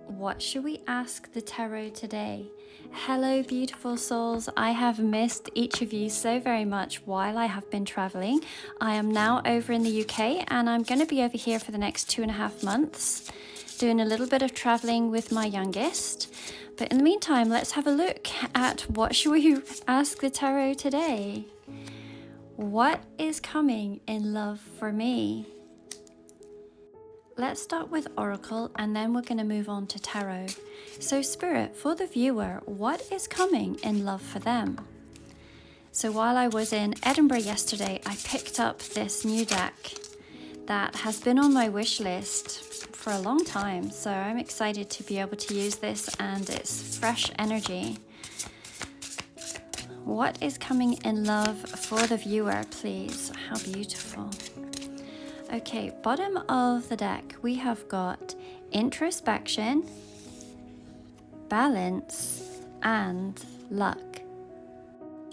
What should we ask the tarot today? Hello, beautiful souls. I have missed each of you so very much while I have been traveling. I am now over in the UK and I'm going to be over here for the next 2.5 months, doing a little bit of traveling with my youngest. But in the meantime, let's have a look at what should we ask the tarot today. What is coming in love for me? Let's start with Oracle and then we're going to move on to Tarot. So Spirit, for the viewer, what is coming in love for them? So while I was in Edinburgh yesterday, I picked up this new deck that has been on my wish list for a long time. So I'm excited to be able to use this and it's fresh energy. What is coming in love for the viewer, please? How beautiful. Okay, bottom of the deck, we have got introspection, balance, and luck.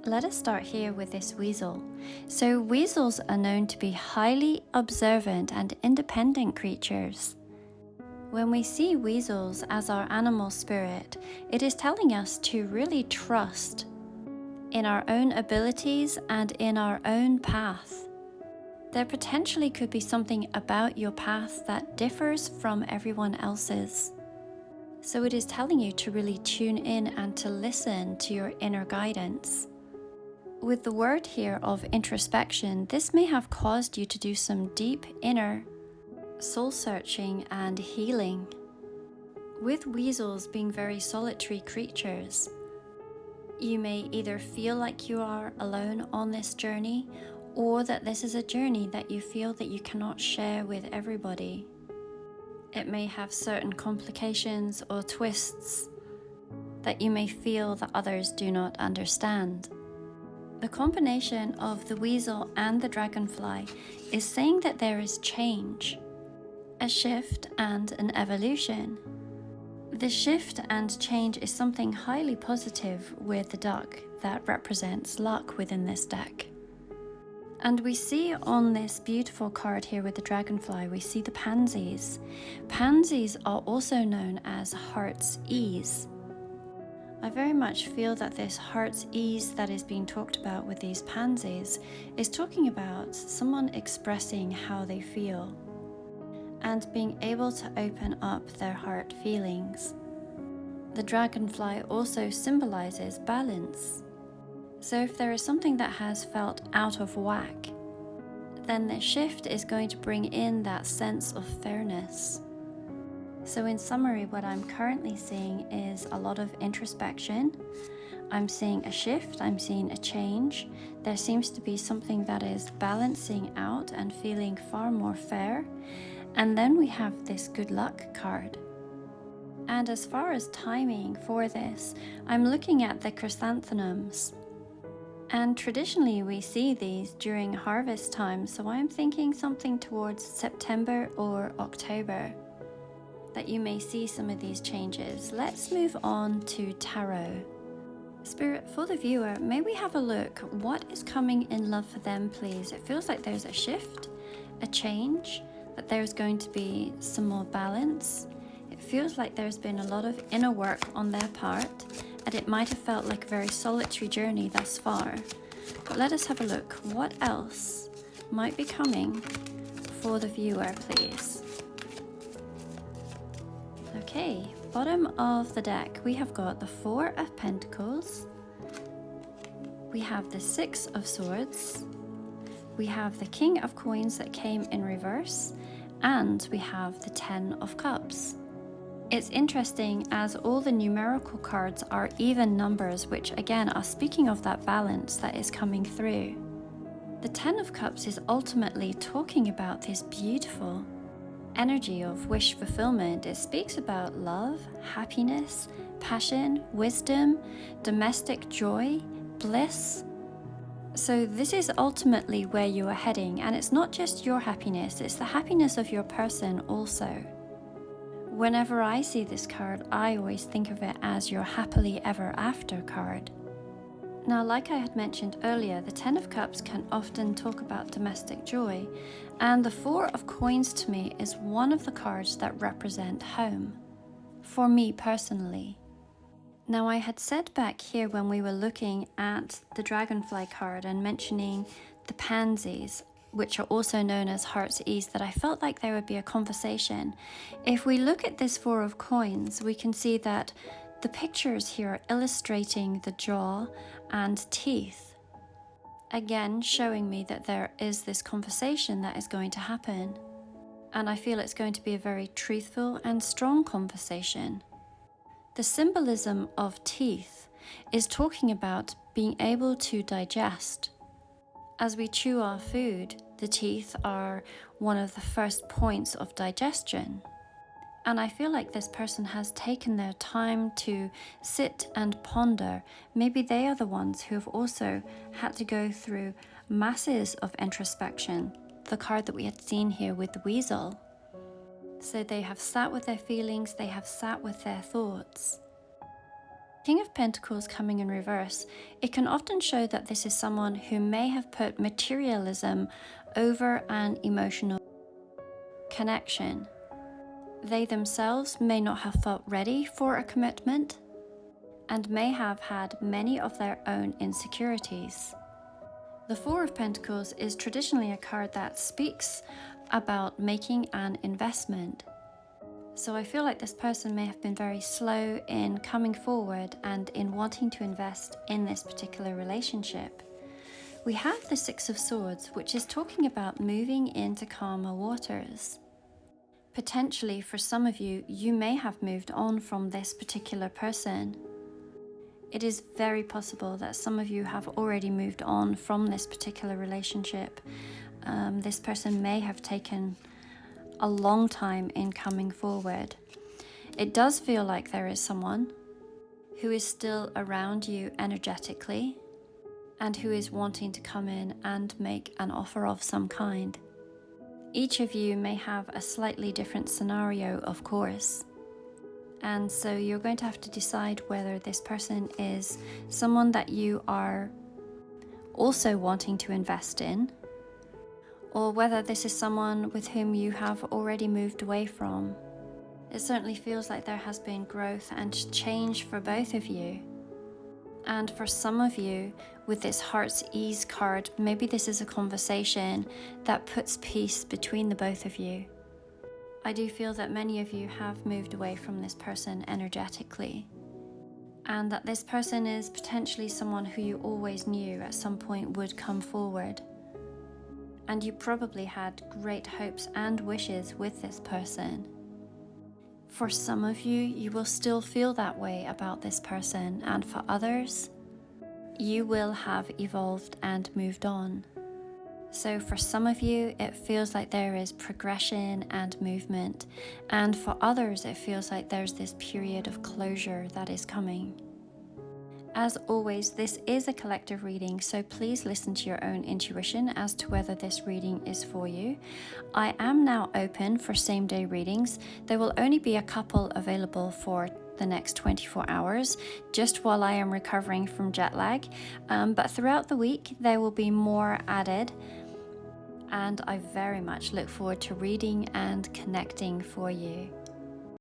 Let us start here with this weasel. So weasels are known to be highly observant and independent creatures. When we see weasels as our animal spirit, it is telling us to really trust in our own abilities and in our own path. There potentially could be something about your path that differs from everyone else's. So it is telling you to really tune in and to listen to your inner guidance. With the word here of introspection, this may have caused you to do some deep inner soul searching and healing. With weasels being very solitary creatures, you may either feel like you are alone on this journey, or that this is a journey that you feel that you cannot share with everybody. It may have certain complications or twists that you may feel that others do not understand. The combination of the weasel and the dragonfly is saying that there is change, a shift and an evolution. The shift and change is something highly positive with the duck that represents luck within this deck. And we see on this beautiful card here with the dragonfly, we see the pansies. Pansies are also known as heart's ease. I very much feel that this heart's ease that is being talked about with these pansies is talking about someone expressing how they feel and being able to open up their heart feelings. The dragonfly also symbolizes balance. So if there is something that has felt out of whack, then the shift is going to bring in that sense of fairness. So in summary, what I'm currently seeing is a lot of introspection. I'm seeing a shift, I'm seeing a change. There seems to be something that is balancing out and feeling far more fair. And then we have this good luck card. And as far as timing for this, I'm looking at the chrysanthemums. And traditionally we see these during harvest time, so I'm thinking something towards September or October that you may see some of these changes. Let's move on to tarot. Spirit, for the viewer, may we have a look? What is coming in love for them, please? It feels like there's a shift, a change, that there's going to be some more balance. It feels like there's been a lot of inner work on their part, and it might have felt like a very solitary journey thus far. But let us have a look. What else might be coming for the viewer, please? Okay, bottom of the deck, we have got the Four of Pentacles. We have the Six of Swords. We have the King of Coins that came in reverse. And we have the Ten of Cups. It's interesting as all the numerical cards are even numbers, which again are speaking of that balance that is coming through. The Ten of Cups is ultimately talking about this beautiful energy of wish fulfillment. It speaks about love, happiness, passion, wisdom, domestic joy, bliss. So this is ultimately where you are heading, and it's not just your happiness, it's the happiness of your person also. Whenever I see this card, I always think of it as your happily ever after card. Now, like I had mentioned earlier, the Ten of Cups can often talk about domestic joy, and the Four of Coins to me is one of the cards that represent home. for me personally. Now, I had said back here when we were looking at the Dragonfly card and mentioning the pansies, which are also known as Heart's Ease, that I felt like there would be a conversation. If we look at this Four of Coins, we can see that the pictures here are illustrating the jaw and teeth. Again, showing me that there is this conversation that is going to happen. And I feel it's going to be a very truthful and strong conversation. The symbolism of teeth is talking about being able to digest. As we chew our food, the teeth are one of the first points of digestion. And I feel like this person has taken their time to sit and ponder. Maybe they are the ones who have also had to go through masses of introspection. The card that we had seen here with the weasel. So they have sat with their feelings, they have sat with their thoughts. King of Pentacles coming in reverse, it can often show that this is someone who may have put materialism over an emotional connection. They themselves may not have felt ready for a commitment and may have had many of their own insecurities. The Four of Pentacles is traditionally a card that speaks about making an investment. So I feel like this person may have been very slow in coming forward and in wanting to invest in this particular relationship. We have the Six of Swords, which is talking about moving into calmer waters. Potentially for some of you, you may have moved on from this particular person. It is very possible that some of you have already moved on from this particular relationship. This person may have taken a long time in coming forward. It does feel like there is someone who is still around you energetically and who is wanting to come in and make an offer of some kind. Each of you may have a slightly different scenario, of course. And so you're going to have to decide whether this person is someone that you are also wanting to invest in, or whether this is someone with whom you have already moved away from. It certainly feels like there has been growth and change for both of you. And for some of you, with this Heart's Ease card, maybe this is a conversation that puts peace between the both of you. I do feel that many of you have moved away from this person energetically, and that this person is potentially someone who you always knew at some point would come forward. And you probably had great hopes and wishes with this person. For some of you, you will still feel that way about this person, and for others, you will have evolved and moved on. So for some of you, it feels like there is progression and movement, and for others, it feels like there's this period of closure that is coming. As always, this is a collective reading, so please listen to your own intuition as to whether this reading is for you. I am now open for same-day readings. There will only be a couple available for the next 24 hours, just while I am recovering from jet lag. But throughout the week, there will be more added, and I very much look forward to reading and connecting for you.